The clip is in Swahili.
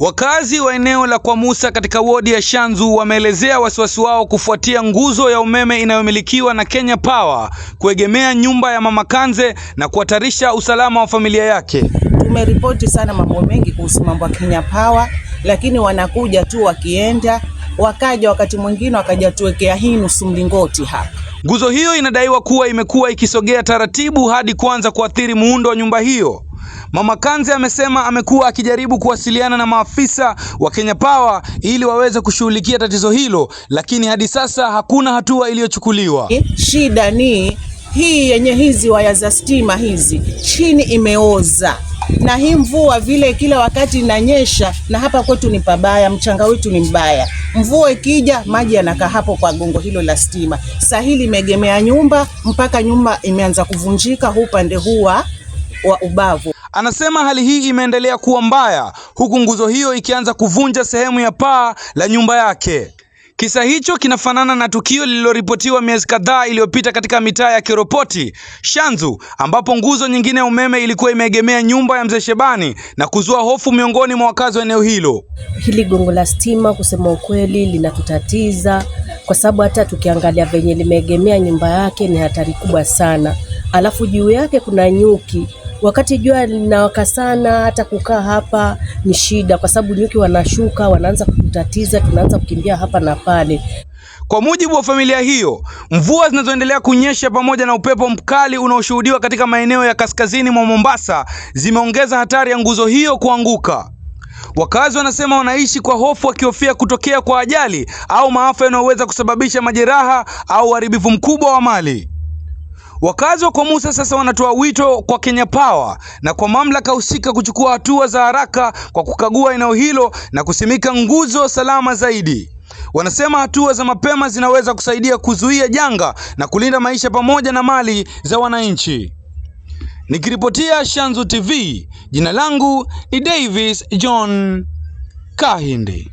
Wakazi wa eneo la Kwamusa katika wodi ya Shanzu wameelezea wasiwasi wao kufuatia nguzo ya umeme inayomilikiwa na Kenya Power kuegemea nyumba ya Mama Kanze na kuhatarisha usalama wa familia yake. Tumeripoti sana mambo mengi kuhusu mambo ya Kenya Power, lakini wanakuja tu wakienda, wakaja wakati mwingine wakaja tuwekea hii nusu mlingoti hapa. Nguzo hiyo inadaiwa kuwa imekuwa ikisogea taratibu hadi kuanza kuathiri muundo wa nyumba hiyo. Mama Kanze amesema amekuwa akijaribu kuwasiliana na maafisa wa Kenya Power ili waweze kushughulikia tatizo hilo, lakini hadi sasa hakuna hatua iliyochukuliwa. Shida ni hii yenye hizi waya za stima hizi chini imeoza, na hii mvua vile kila wakati inanyesha, na hapa kwetu ni pabaya, mchanga wetu ni mbaya. Mvua ikija maji yanakaa hapo kwa gongo hilo la stima. Sasa hili imegemea nyumba mpaka nyumba imeanza kuvunjika upande huu wa ubavu. Anasema hali hii imeendelea kuwa mbaya huku nguzo hiyo ikianza kuvunja sehemu ya paa la nyumba yake. Kisa hicho kinafanana na tukio lililoripotiwa miezi kadhaa iliyopita katika mitaa ya Keropoti, Shanzu, ambapo nguzo nyingine ya umeme ilikuwa imeegemea nyumba ya Mzee Shebani na kuzua hofu miongoni mwa wakazi wa eneo hilo. Hili gongo la stima kusema ukweli linatutatiza kwa sababu hata tukiangalia venye limeegemea nyumba yake ni hatari kubwa sana. Alafu juu yake kuna nyuki. Wakati jua linawaka sana, hata kukaa hapa ni shida kwa sababu nyuki wanashuka, wanaanza kututatiza, tunaanza kukimbia hapa na pale. Kwa mujibu wa familia hiyo, mvua zinazoendelea kunyesha pamoja na upepo mkali unaoshuhudiwa katika maeneo ya kaskazini mwa Mombasa zimeongeza hatari ya nguzo hiyo kuanguka. Wakazi wanasema wanaishi kwa hofu wakihofia kutokea kwa ajali au maafa yanayoweza kusababisha majeraha au uharibifu mkubwa wa mali. Wakazi wa Kwamusa sasa wanatoa wito kwa Kenya Power na kwa mamlaka husika kuchukua hatua za haraka kwa kukagua eneo hilo na kusimika nguzo salama zaidi. Wanasema hatua za mapema zinaweza kusaidia kuzuia janga na kulinda maisha pamoja na mali za wananchi. Nikiripotia Shanzu TV, jina langu ni Davis John Kahindi.